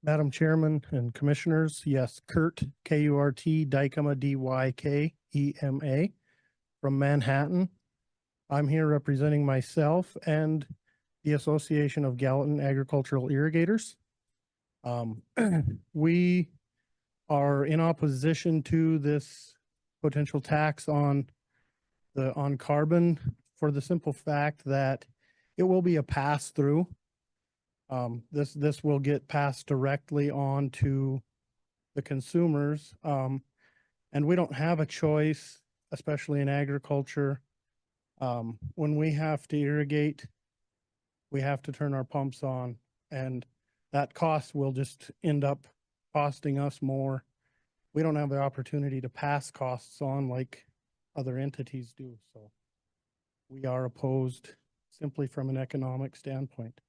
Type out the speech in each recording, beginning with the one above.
Madam Chairman and Commissioners, yes, Kurt, K-U-R-T, Dykema, D-Y-K-E-M-A, from Manhattan. I'm here representing myself and the Association of Gallatin Agricultural Irrigators. We are in opposition to this potential tax on carbon for the simple fact that it will be a pass-through. This will get passed directly on to the consumers. And we don't have a choice, especially in agriculture. When we have to irrigate, we have to turn our pumps on, and that cost will just end up costing us more. We don't have the opportunity to pass costs on like other entities do. So we are opposed simply from an economic standpoint.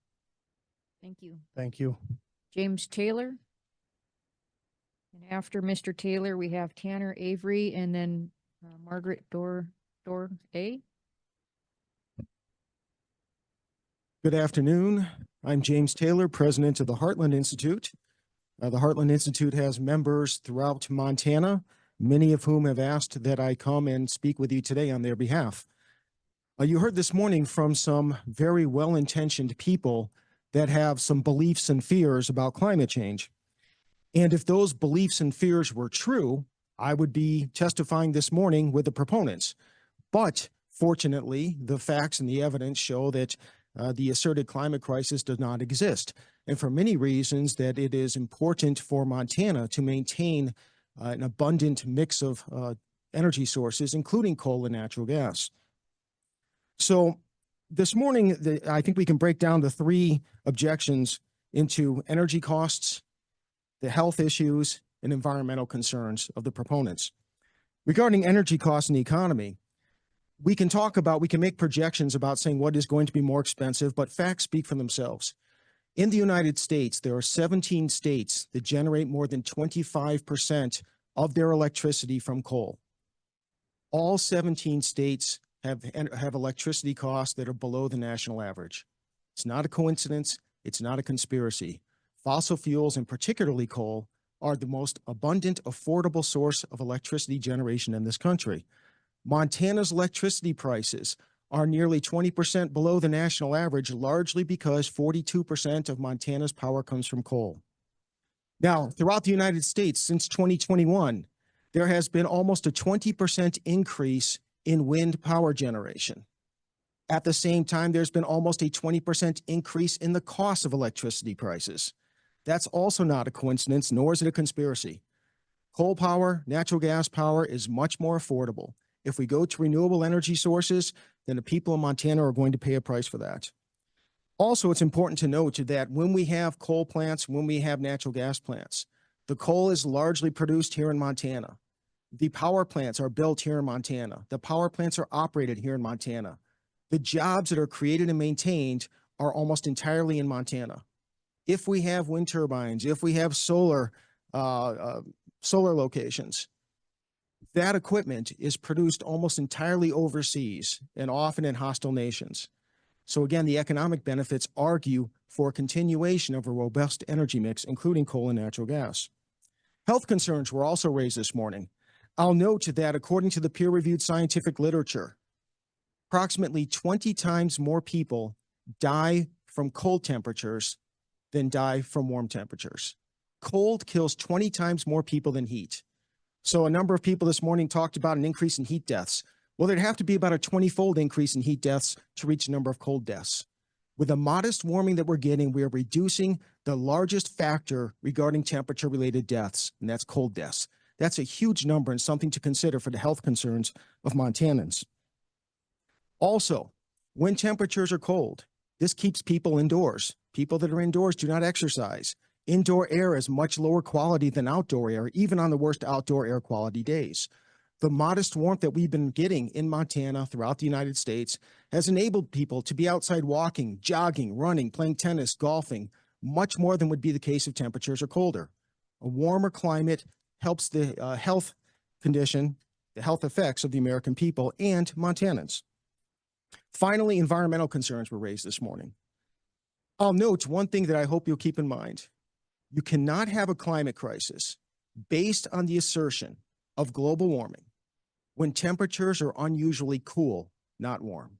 Thank you. Thank you. James Taylor. And after Mr. Taylor, we have Tanner Avery and then Margaret Dooley. Good afternoon. I'm James Taylor, president of the Heartland Institute. The Heartland Institute has members throughout Montana, many of whom have asked that I come and speak with you today on their behalf. You heard this morning from some very well-intentioned people that have some beliefs and fears about climate change. And if those beliefs and fears were true, I would be testifying this morning with the proponents. But fortunately, the facts and the evidence show that the asserted climate crisis does not exist. And for many reasons that it is important for Montana to maintain an abundant mix of energy sources, including coal and natural gas. So this morning, I think we can break down the three objections into energy costs, the health issues, and environmental concerns of the proponents. Regarding energy costs and the economy, we can make projections about saying what is going to be more expensive, but facts speak for themselves. In the United States, there are 17 states that generate more than 25% of their electricity from coal. All 17 states have electricity costs that are below the national average. It's not a coincidence. It's not a conspiracy. Fossil fuels, and particularly coal, are the most abundant, affordable source of electricity generation in this country. Montana's electricity prices are nearly 20% below the national average, largely because 42% of Montana's power comes from coal. Now, throughout the United States, since 2021, there has been almost a 20% increase in wind power generation. At the same time, there's been almost a 20% increase in the cost of electricity prices. That's also not a coincidence, nor is it a conspiracy. Coal power, natural gas power is much more affordable. If we go to renewable energy sources, then the people in Montana are going to pay a price for that. Also, it's important to note that when we have coal plants, when we have natural gas plants, the coal is largely produced here in Montana. The power plants are built here in Montana. The power plants are operated here in Montana. The jobs that are created and maintained are almost entirely in Montana. If we have wind turbines, if we have solar locations, that equipment is produced almost entirely overseas and often in hostile nations. So again, the economic benefits argue for a continuation of a robust energy mix, including coal and natural gas. Health concerns were also raised this morning. I'll note that according to the peer-reviewed scientific literature, approximately 20 times more people die from cold temperatures than die from warm temperatures. Cold kills 20 times more people than heat. So a number of people this morning talked about an increase in heat deaths. Well, there'd have to be about a 20-fold increase in heat deaths to reach the number of cold deaths. With the modest warming that we're getting, we are reducing the largest factor regarding temperature-related deaths, and that's cold deaths. That's a huge number and something to consider for the health concerns of Montanans. Also, when temperatures are cold, this keeps people indoors. People that are indoors do not exercise. Indoor air is much lower quality than outdoor air, even on the worst outdoor air quality days. The modest warmth that we've been getting in Montana throughout the United States has enabled people to be outside walking, jogging, running, playing tennis, golfing, much more than would be the case if temperatures are colder. A warmer climate helps the health condition, the health effects of the American people and Montanans. Finally, environmental concerns were raised this morning. I'll note one thing that I hope you'll keep in mind. You cannot have a climate crisis based on the assertion of global warming when temperatures are unusually cool, not warm.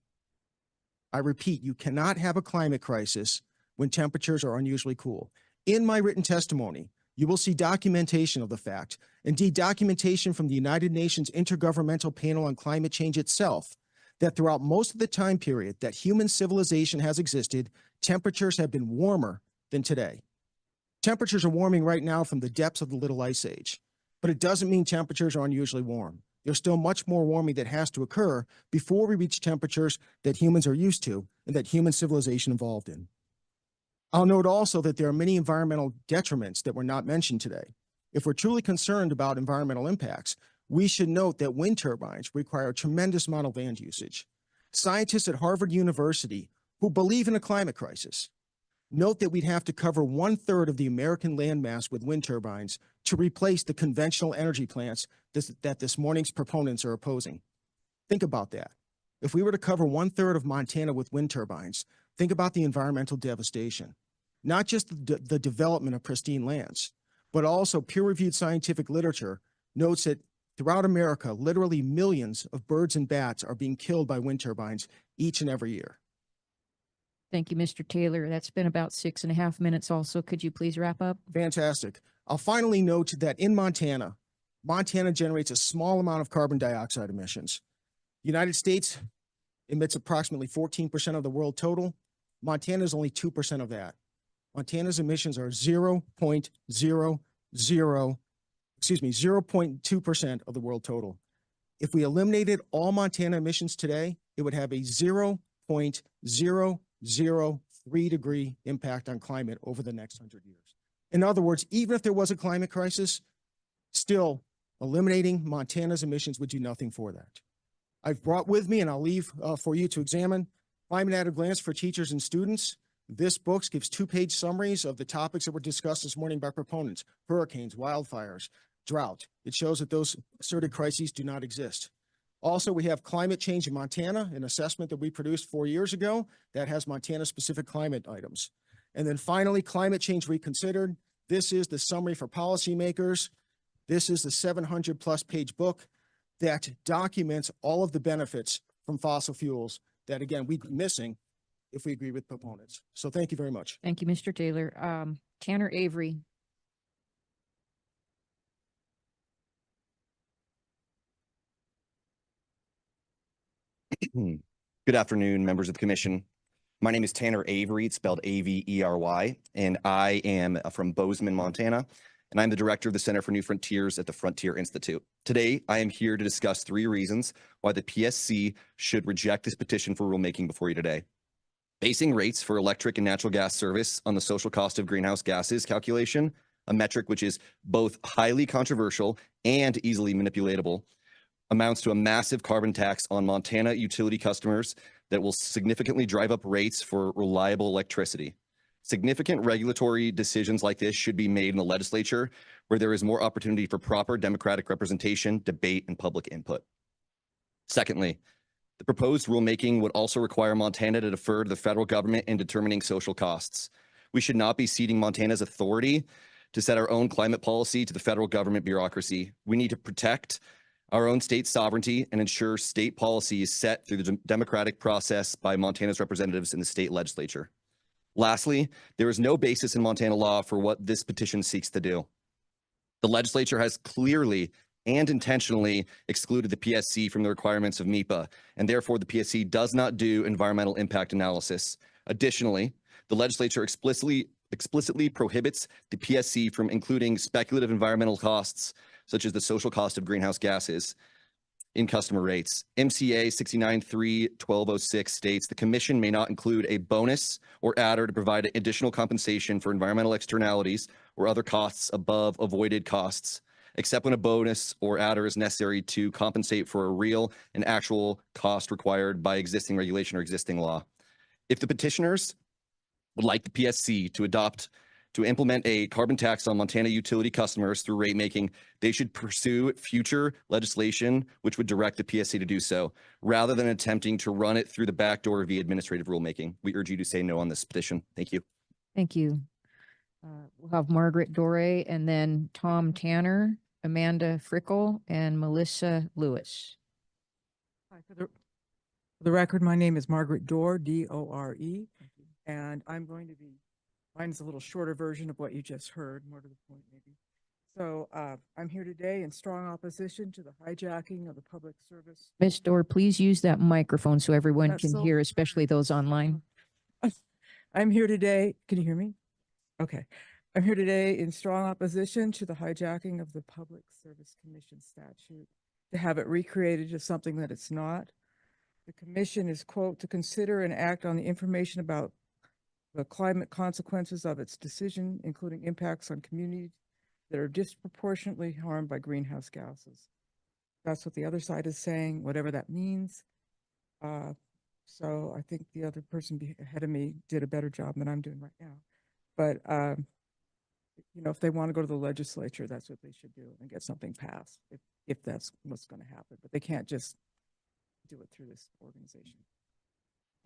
I repeat, you cannot have a climate crisis when temperatures are unusually cool. In my written testimony, you will see documentation of the fact, indeed documentation from the United Nations Intergovernmental Panel on Climate Change itself, that throughout most of the time period that human civilization has existed, temperatures have been warmer than today. Temperatures are warming right now from the depths of the Little Ice Age, but it doesn't mean temperatures are unusually warm. There's still much more warming that has to occur before we reach temperatures that humans are used to and that human civilization evolved in. I'll note also that there are many environmental detriments that were not mentioned today. If we're truly concerned about environmental impacts, we should note that wind turbines require a tremendous amount of land usage. Scientists at Harvard University who believe in a climate crisis note that we'd have to cover 1/3 of the American landmass with wind turbines to replace the conventional energy plants that this morning's proponents are opposing. Think about that. If we were to cover 1/3 of Montana with wind turbines, think about the environmental devastation. Not just the development of pristine lands, but also peer-reviewed scientific literature notes that throughout America, literally millions of birds and bats are being killed by wind turbines each and every year. Thank you, Mr. Taylor. That's been about 6.5 minutes also. Could you please wrap up? Fantastic. I'll finally note that in Montana, Montana generates a small amount of carbon dioxide emissions. The United States emits approximately 14% of the world total. Montana is only 2% of that. Montana's emissions are 0.2% of the world total. If we eliminated all Montana emissions today, it would have a 0.003-degree impact on climate over the next 100 years. In other words, even if there was a climate crisis, still eliminating Montana's emissions would do nothing for that. I've brought with me, and I'll leave for you to examine, Climate at a Glance for Teachers and Students. This book gives 2-page summaries of the topics that were discussed this morning by proponents: hurricanes, wildfires, drought. It shows that those asserted crises do not exist. Also, we have Climate Change in Montana, an assessment that we produced 4 years ago that has Montana-specific climate items. And then finally, Climate Change Reconsidered. This is the summary for policymakers. This is the 700-plus page book that documents all of the benefits from fossil fuels that, again, we'd be missing if we agree with proponents. So thank you very much. Thank you, Mr. Taylor. Tanner Avery. Good afternoon, members of the commission. My name is Tanner Avery. It's spelled Avery, and I am from Bozeman, Montana, and I'm the director of the Center for New Frontiers at the Frontier Institute. Today, I am here to discuss 3 reasons why the PSC should reject this petition for rulemaking before you today. Basing rates for electric and natural gas service on the social cost of greenhouse gases calculation, a metric which is both highly controversial and easily manipulatable, amounts to a massive carbon tax on Montana utility customers that will significantly drive up rates for reliable electricity. Significant regulatory decisions like this should be made in the legislature, where there is more opportunity for proper democratic representation, debate, and public input. Secondly, the proposed rulemaking would also require Montana to defer to the federal government in determining social costs. We should not be ceding Montana's authority to set our own climate policy to the federal government bureaucracy. We need to protect our own state sovereignty and ensure state policy is set through the democratic process by Montana's representatives in the state legislature. Lastly, there is no basis in Montana law for what this petition seeks to do. The legislature has clearly and intentionally excluded the PSC from the requirements of MEPA, and therefore the PSC does not do environmental impact analysis. Additionally, the legislature explicitly prohibits the PSC from including speculative environmental costs, such as the social cost of greenhouse gases, in customer rates. MCA 69.3.1206 states the commission may not include a bonus or adder to provide additional compensation for environmental externalities or other costs above avoided costs, except when a bonus or adder is necessary to compensate for a real and actual cost required by existing regulation or existing law. If the petitioners would like the PSC to implement a carbon tax on Montana utility customers through rate making, they should pursue future legislation which would direct the PSC to do so, rather than attempting to run it through the back door via administrative rulemaking. We urge you to say no on this petition. Thank you. Thank you. We'll have Margaret Dooley and then Tom Tanner, Amanda Frickle, and Melissa Lewis. Hi, for the record, my name is Margaret Dore, D-O-R-E, and I'm going to be, mine's a little shorter version of what you just heard, more to the point maybe. So I'm here today in strong opposition to the hijacking of the public service. Ms. Dorr, please use that microphone so everyone That's can so hear, especially those online. I'm here today, can you hear me? Okay. I'm here today in strong opposition to the hijacking of the Public Service Commission statute, to have it recreated as something that it's not. The commission is, quote, to consider and act on the information about the climate consequences of its decision, including impacts on communities that are disproportionately harmed by greenhouse gases. That's what the other side is saying, whatever that means. So I think the other person ahead of me did a better job than I'm doing right now. But, you know, if they want to go to the legislature, that's what they should do and get something passed, if that's what's going to happen. But they can't just do it through this organization.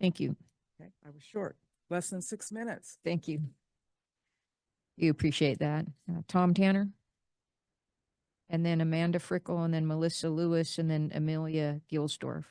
Thank you. Okay, I was short, less than 6 minutes. Thank you. You appreciate that. Tom Tanner? And then Amanda Frickle, and then Melissa Lewis, and then Amelia Gilsdorf.